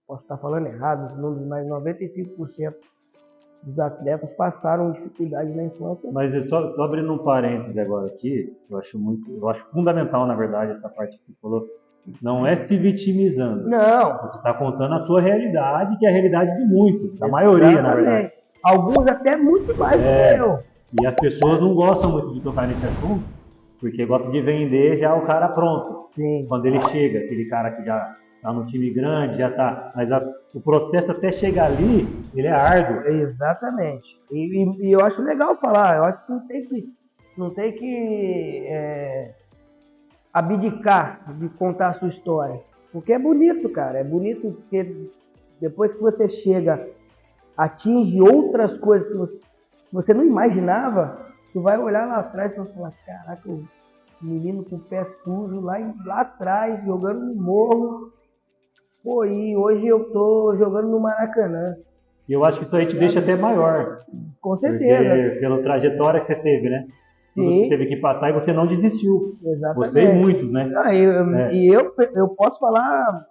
posso estar falando errado, os números, mas 95% dos atletas passaram dificuldade na infância. Mas só abrindo um parênteses agora aqui, eu acho fundamental, na verdade, essa parte que você falou. Não é se vitimizando. Não. Você está contando a sua realidade, que é a realidade de muitos, da maioria, na verdade. Alguns até muito mais do que eu. E as pessoas não gostam muito de tocar nesse assunto, porque gostam de vender já o cara pronto. Sim. Quando ele chega, aquele cara que já está no time grande, já está. Mas o processo até chegar ali, ele é árduo. Exatamente. E eu acho legal falar, eu acho que não tem que abdicar de contar a sua história. Porque é bonito, cara. É bonito porque depois que você chega, atinge outras coisas que você não imaginava, tu vai olhar lá atrás e vai falar, caraca, o menino com o pé sujo lá atrás, jogando no morro. Pô, e hoje eu tô jogando no Maracanã. E eu acho que isso aí te deixa até maior. Com certeza. Porque, pela trajetória que você teve, né? Tudo que você teve que passar e você não desistiu. Exatamente. Você e muitos, né? E eu posso falar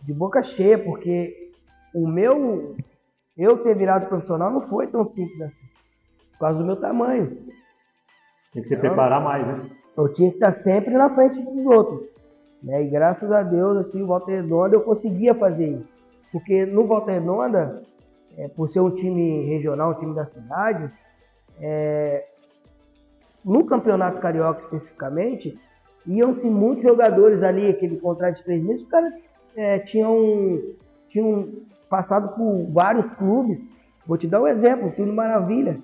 de boca cheia, porque eu ter virado profissional não foi tão simples assim, por causa do meu tamanho. Tem que se preparar mais, né? Eu tinha que estar sempre na frente dos outros. Né? E graças a Deus, assim, o Volta Redonda eu conseguia fazer isso. Porque no Volta Redonda, por ser um time regional, um time da cidade, no Campeonato Carioca especificamente, iam-se muitos jogadores ali, aquele contrato de 3 meses, os caras tinham passado por vários clubes. Vou te dar um exemplo, o Túlio Maravilha.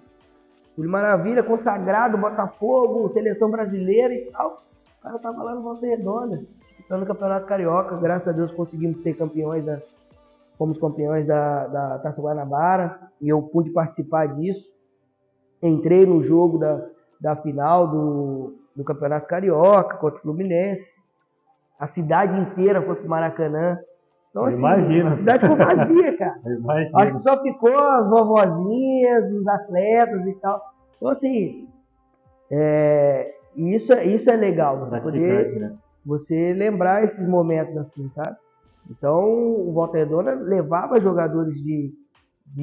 Túlio Maravilha, consagrado, Botafogo, Seleção Brasileira e tal. O cara tava lá no Volta Redonda, disputando o Campeonato Carioca. Graças a Deus conseguimos ser campeões, fomos campeões da Taça Guanabara, e eu pude participar disso. Entrei no jogo da final do Campeonato Carioca contra o Fluminense. A cidade inteira foi pro Maracanã. Então, assim, imagino. A cidade ficou vazia, cara. Acho que só ficou as vovozinhas, os atletas e tal. Então, assim, isso é legal. Você poder, né? Você lembrar esses momentos assim, sabe? Então, o Volta Redonda levava jogadores de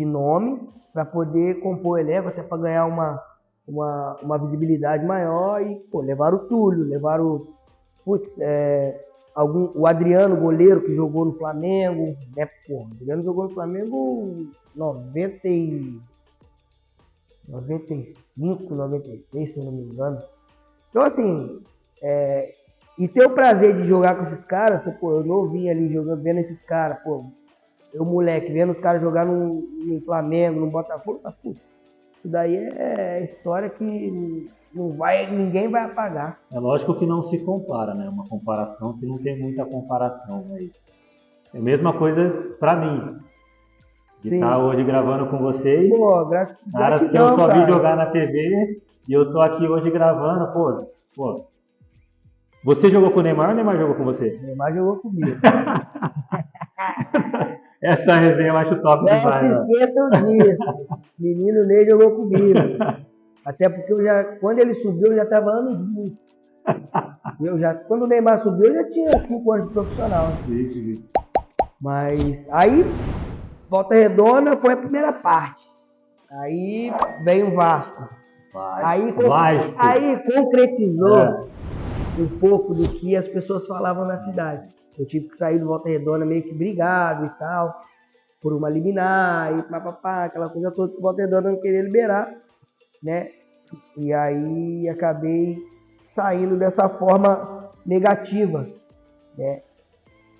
nomes para poder compor elenco, até para ganhar uma visibilidade maior. E, pô, levaram o Túlio, levaram o Adriano, goleiro, que jogou no Flamengo, né? Pô, o Adriano jogou no Flamengo 95, 96, se eu não me engano. Então, assim, e ter o prazer de jogar com esses caras, eu novinho ali jogando, vendo esses caras, eu moleque, vendo os caras jogar no Flamengo, no Botafogo, isso daí é história que ninguém vai apagar. É lógico que não se compara, né? Uma comparação que não tem muita comparação, mas é a mesma coisa pra mim. De estar hoje gravando com vocês. Pô, caras que eu só vi jogar na TV e eu tô aqui hoje gravando, pô. Você jogou com o Neymar ou o Neymar jogou com você? O Neymar jogou comigo. Essa resenha eu acho top demais. Não se esqueçam disso. Menino Ney jogou comigo. Até porque quando ele subiu, eu já estava anos luz. Quando o Neymar subiu, eu já tinha 5 anos de profissional. Sim. Mas aí, Volta Redonda foi a primeira parte. Aí veio o Vasco. Aí concretizou um pouco do que as pessoas falavam na cidade. Eu tive que sair do Volta Redonda meio que brigado e tal, por uma liminar e aquela coisa toda que o Volta Redonda não queria liberar, né? E aí acabei saindo dessa forma negativa, né?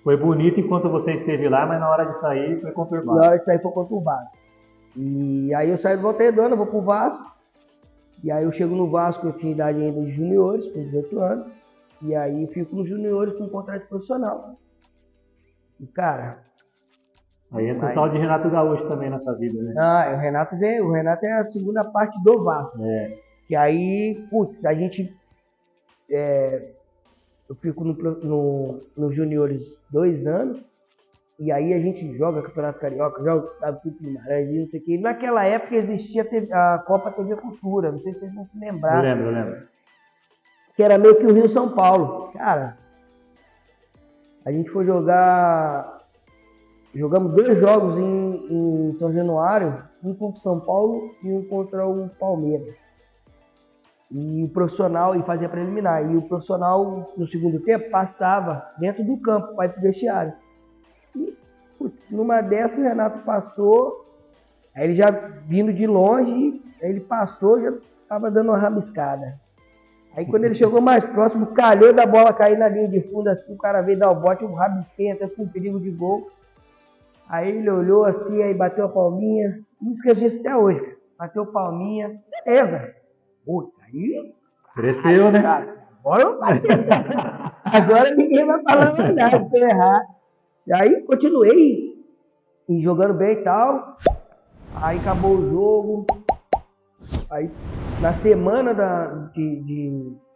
Foi bonito enquanto você esteve lá, mas na hora de sair foi conturbado. Na hora de sair foi conturbado. E aí eu saí do Volta Redonda, vou pro Vasco. E aí eu chego no Vasco, eu tinha idade ainda de juniores, com 18 anos. E aí fico nos juniores com um contrato profissional. E cara... Aí entra o tal de Renato Gaúcho também na sua vida, né? O Renato é a segunda parte do Vasco. Que aí, a gente... eu fico no juniores 2 anos. E aí a gente joga Campeonato Carioca, joga Estado de Guimarães, não sei o quê. Naquela época existia a Copa TV Cultura, não sei se vocês vão se lembrar. Eu lembro. Que era meio que o Rio São Paulo. Cara, a gente foi jogar Jogamos 2 jogos em São Januário, um contra o São Paulo e um contra o Palmeiras. E o profissional, e fazia preliminar, e o profissional no segundo tempo passava dentro do campo para ir pro vestiário. E putz, numa dessas o Renato passou, aí ele já vindo de longe, aí ele passou, já estava dando uma rabiscada. Aí quando ele chegou mais próximo, calhou da bola cair na linha de fundo, assim, o cara veio dar o bote, um rabisquei até com perigo de gol. Aí ele olhou assim, aí bateu a palminha, não esqueci disso até hoje, cara. Bateu palminha, beleza. Putz, aí... Cresceu, né? Cara, agora ninguém vai falar mais nada, estou errado. E aí continuei jogando bem e tal. Aí acabou o jogo. Aí na semana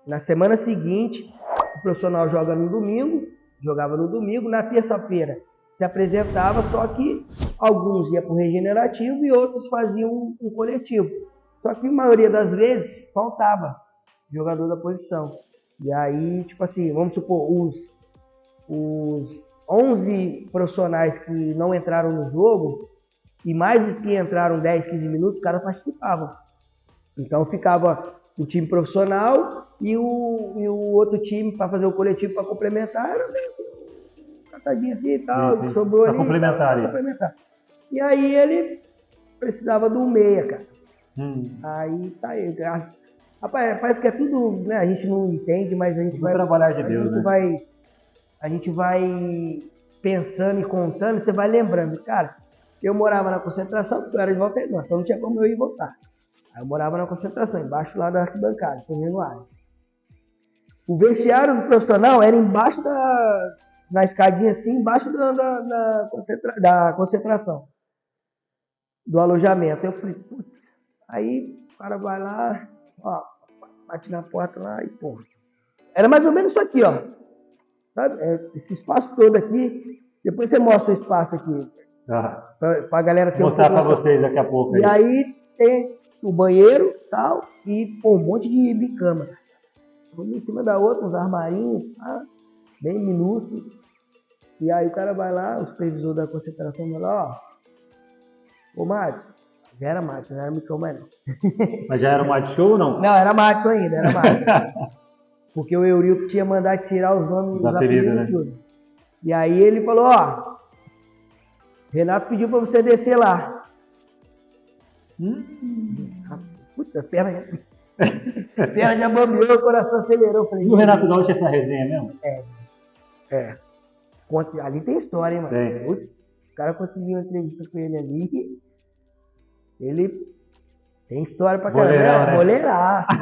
na semana seguinte, o profissional jogava no domingo, na terça-feira se apresentava, só que alguns iam para o regenerativo e outros faziam um coletivo. Só que a maioria das vezes faltava jogador da posição. E aí, tipo assim, vamos supor, os 11 profissionais que não entraram no jogo, e mais os que entraram 10, 15 minutos, os caras participavam. Então ficava o time profissional e o outro time para fazer o coletivo para complementar, era meio catadinha assim e tal, sim. sobrou pra ali. complementar. E aí ele precisava do meia, cara. Aí tá aí, graças. Rapaz, parece que é tudo, né? A gente não entende, mas a gente vai trabalhar de Deus, né? A gente vai pensando e contando, você vai lembrando. Cara, eu morava na concentração, porque eu era de Volta Redonda, então não tinha como eu ir voltar. Aí eu morava na concentração, embaixo lá da arquibancada, São Januário. O vestiário do profissional era embaixo na escadinha assim, embaixo da concentração, do alojamento. Eu falei, putz, aí o cara vai lá, ó, bate na porta lá e pô. Era mais ou menos isso aqui, ó. Sabe? Esse espaço todo aqui. Depois você mostra o espaço aqui. Pra galera ter mostrar pra vocês daqui a pouco. E aí tem o banheiro e tal, e pô, um monte de bicama. Uma em cima da outra, uns armarinhos, bem minúsculos. E aí o cara vai lá, o supervisor da concentração vai lá, ó. Ô, Matos. Já era Matos, não era Micão mais não. Mas já era o Matos Show ou não? Não, era Matos ainda, era Matos. Porque o Eurico tinha mandado tirar os nomes dos apelidos, né? Tudo. E aí ele falou, ó, Renato pediu pra você descer lá. Putz, a perna já bambeou, o coração acelerou. Falei, e o Renato Gaúcho essa resenha mesmo? Ali tem história, hein, mano? Tem. Putz, o cara conseguiu uma entrevista com ele ali. Ele tem história pra caramba. Né? Goleiraço.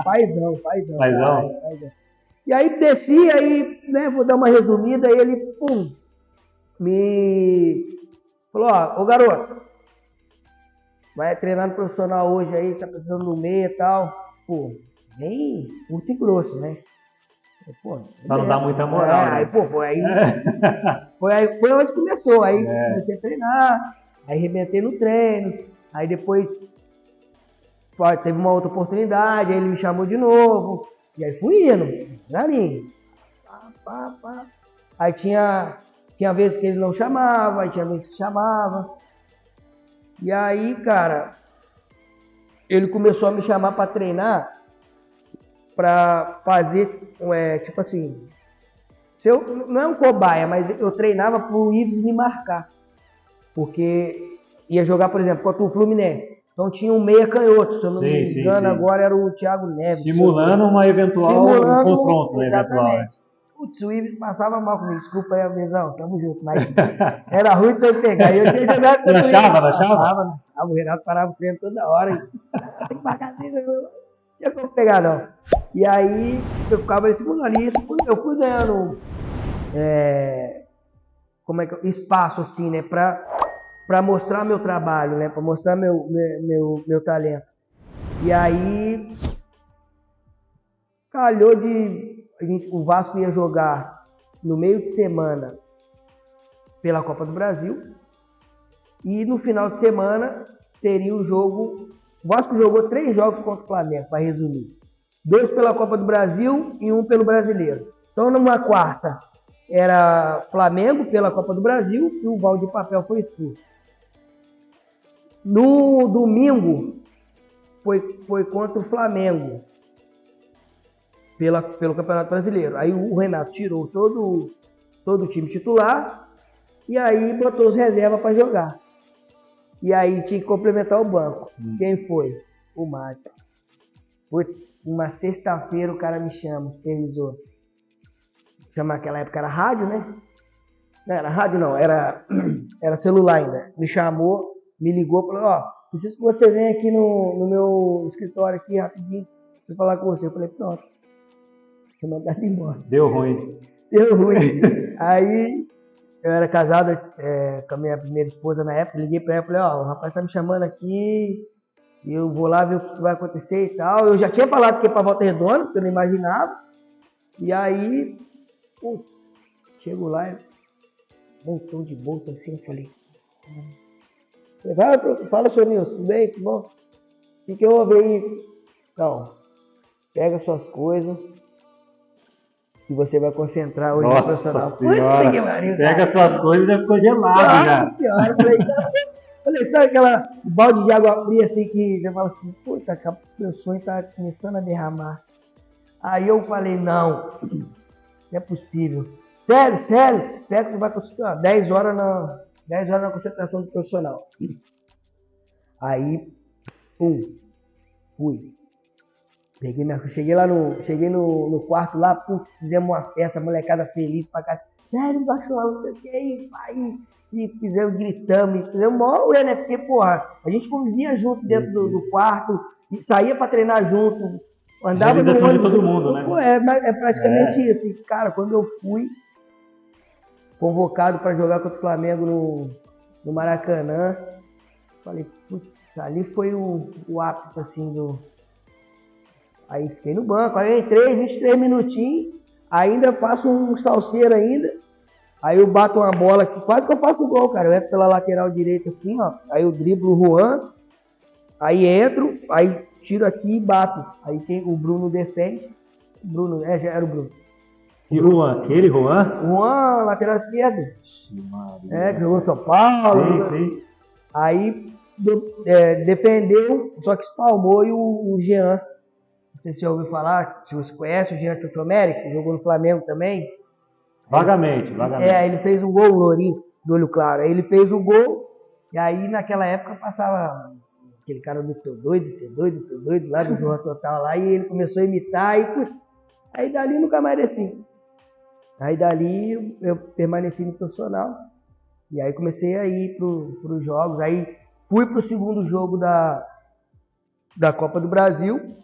Paizão. E aí desci, aí, né, vou dar uma resumida, aí ele, me falou, ó, ô garoto, vai treinar no profissional hoje aí, tá precisando do meia e tal. Pô, bem curto e grosso, né? Pô, pra não dar muita moral, né? Aí, pô, foi onde começou. Aí comecei a treinar, aí arrebentei no treino, aí depois teve uma outra oportunidade, aí ele me chamou de novo, e aí fui indo, na linha. Aí tinha vezes que ele não chamava, aí tinha vezes que chamava. E aí, cara, ele começou a me chamar para treinar, para fazer, tipo assim, não é um cobaia, mas eu treinava pro Ives me marcar. Porque ia jogar, por exemplo, contra o Fluminense. Então tinha um meia canhoto, se eu não me engano, agora era o Thiago Neves. Simulando uma eventual confronto, né? Exatamente. Putz, o Ives passava mal comigo, desculpa aí, Avesão, tamo junto, mas era ruim de você pegar. E eu tinha jogado contra ele. Achava? O Renato parava o treino toda hora. Tem que pagar assim, não tinha como pegar, não. E aí eu ficava simulando isso, eu fui ganhando espaço assim, né, para mostrar meu trabalho, né, para mostrar meu talento. E aí calhou o Vasco ia jogar no meio de semana pela Copa do Brasil e no final de semana teria o jogo. O Vasco jogou 3 jogos contra o Flamengo, para resumir. 2 pela Copa do Brasil e 1 pelo Brasileiro. Então numa quarta era Flamengo pela Copa do Brasil e o Valdir Papel foi expulso. No domingo, foi contra o Flamengo pelo Campeonato Brasileiro. Aí o Renato tirou todo o time titular e aí botou os reservas para jogar. E aí tinha que complementar o banco. Quem foi? O Matos. Putz, uma sexta-feira o cara me chama, supervisor. Chama naquela época era rádio, né? Não era rádio não, era celular ainda. Me chamou, me ligou, falou, ó, preciso que você venha aqui no meu escritório aqui rapidinho, pra falar com você. Eu falei, pronto. Você mandado embora. Deu ruim. Deu ruim. Aí eu era casado com a minha primeira esposa na época, liguei pra ela e falei, ó, o rapaz tá me chamando aqui, eu vou lá ver o que vai acontecer e tal. Eu já tinha falado que ia pra Volta Redonda, porque eu não imaginava. E aí, putz, chego lá, um montão de bolsa assim, eu falei, fala, senhor Nilson, tudo bem? Tudo bom? O que eu vou ver aí? Não, pega suas coisas que você vai concentrar hoje no profissional. Pega suas coisas e já ficou gelado já. Nossa senhora, eu falei, sabe aquela balde de água fria assim que você fala assim, puta, meu sonho tá começando a derramar. Aí eu falei, não é possível. Sério, pega que você vai concentrar 10 horas na concentração do profissional. Aí, fui. Cheguei no quarto lá, putz, fizemos uma festa, a molecada feliz pra cá. Sério, baixou não sei o que aí, pai. E gritamos, fizemos maior ué, né? Porque, porra, a gente convivia junto dentro do quarto, e saía pra treinar junto, andava no ônibus. De todo mundo, né? Pô, é praticamente isso. E, cara, quando eu fui convocado pra jogar contra o Flamengo no Maracanã, falei, putz, ali foi o ápice, assim, Aí fiquei no banco, aí eu entrei, 23 minutinhos, ainda faço um salseiro ainda, aí eu bato uma bola que quase que eu faço gol, cara, eu entro pela lateral direita assim, ó, aí eu driblo o Juan, aí entro, aí tiro aqui e bato, aí o Bruno defende, já era o Bruno. E o Juan? Aquele Juan? Juan, lateral esquerdo. Que jogou no São Paulo. Sim. Aí defendeu, só que espalmou e o Jean, não sei se você ouviu falar, se você conhece o Jean Totomeri, que jogou no Flamengo também. Vagamente. Ele fez um gol, o Lourinho, do olho claro. Aí ele fez o gol, e aí naquela época passava aquele cara do Tô Doido, lá do Jornal Total lá, e ele começou a imitar, e putz, aí dali nunca mais desci. Aí dali eu permaneci no profissional, e aí comecei a ir para os jogos, aí fui para o segundo jogo da Copa do Brasil,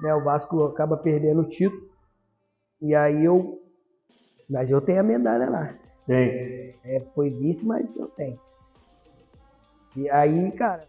né, o Vasco acaba perdendo o título, e aí mas eu tenho a medalha lá. Tem. Foi vice, mas eu tenho. E aí, cara,